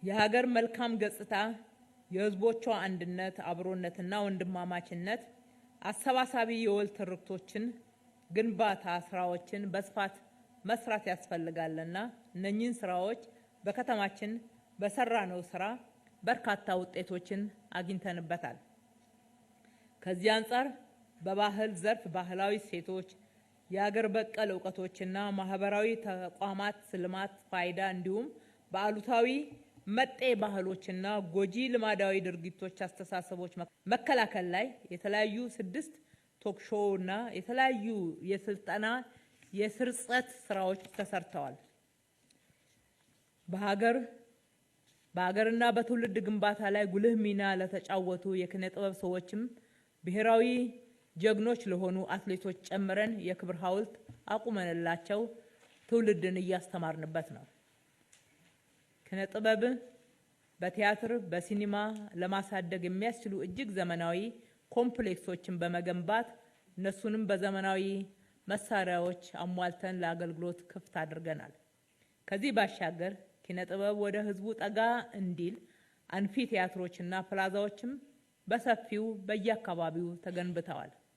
የሀገር መልካም ገጽታ የህዝቦቿ አንድነት አብሮነትና ወንድማማችነት አሰባሳቢ የወል ትርክቶችን ግንባታ ስራዎችን በስፋት መስራት ያስፈልጋልና እነኚህን ስራዎች በከተማችን በሰራነው ስራ በርካታ ውጤቶችን አግኝተንበታል። ከዚህ አንፃር በባህል ዘርፍ ባህላዊ ሴቶች የሀገር በቀል ዕውቀቶችና ማህበራዊ ተቋማት ልማት ፋይዳ እንዲሁም በአሉታዊ መጤ ባህሎችና ጎጂ ልማዳዊ ድርጊቶች አስተሳሰቦች መከላከል ላይ የተለያዩ 6 ቶክ ሾውና የተለያዩ የስልጠና የስርጸት ስራዎች ተሰርተዋል። በሀገርና በትውልድ ግንባታ ላይ ጉልህ ሚና ለተጫወቱ የኪነ ጥበብ ሰዎችም ብሔራዊ ጀግኖች ለሆኑ አትሌቶች ጨምረን የክብር ሐውልት አቁመንላቸው ትውልድን እያስተማርንበት ነው። ኪነ ጥበብ በቲያትር በሲኒማ ለማሳደግ የሚያስችሉ እጅግ ዘመናዊ ኮምፕሌክሶችን በመገንባት እነሱንም በዘመናዊ መሳሪያዎች አሟልተን ለአገልግሎት ክፍት አድርገናል። ከዚህ ባሻገር ኪነ ጥበብ ወደ ህዝቡ ጠጋ እንዲል አንፊ ቲያትሮችና ፕላዛዎችም በሰፊው በየአካባቢው ተገንብተዋል።